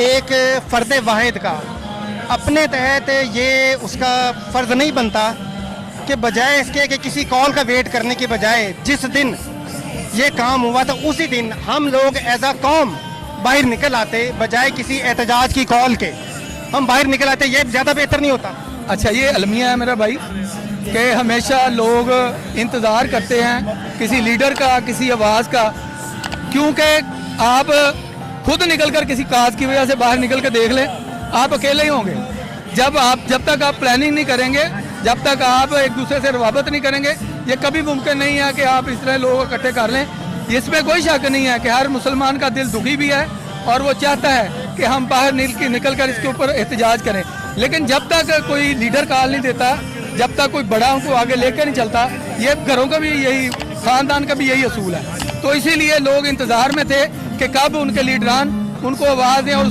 ایک فرد واحد کا اپنے تحت یہ اس کا فرض نہیں بنتا کہ بجائے اس کے کہ کسی کال کا ویٹ کرنے کے بجائے جس دن یہ کام ہوا تھا اسی دن ہم لوگ ایز اے قوم باہر نکل آتے، بجائے کسی احتجاج کی کال کے ہم باہر نکل آتے، یہ زیادہ بہتر نہیں ہوتا؟ اچھا، یہ المیہ ہے میرا بھائی کہ ہمیشہ لوگ انتظار کرتے ہیں کسی لیڈر کا، کسی آواز کا، کیونکہ آپ خود نکل کر کسی کاز کی وجہ سے باہر نکل کے دیکھ لیں، آپ اکیلے ہی ہوں گے۔ جب تک آپ پلاننگ نہیں کریں گے، جب تک آپ ایک دوسرے سے روابط نہیں کریں گے، یہ کبھی ممکن نہیں ہے کہ آپ اس طرح لوگ اکٹھے کر لیں۔ اس میں کوئی شک نہیں ہے کہ ہر مسلمان کا دل دکھی بھی ہے اور وہ چاہتا ہے کہ ہم باہر نکل کر اس کے اوپر احتجاج کریں، لیکن جب تک کوئی لیڈر کال نہیں دیتا، جب تک کوئی بڑا ان کو آگے لے کر نہیں چلتا، یہ گھروں کا بھی یہی، خاندان کا بھی یہی اصول ہے۔ تو اسی لیے لوگ انتظار میں تھے کہ کب ان کے لیڈران ان کو آواز دیں اور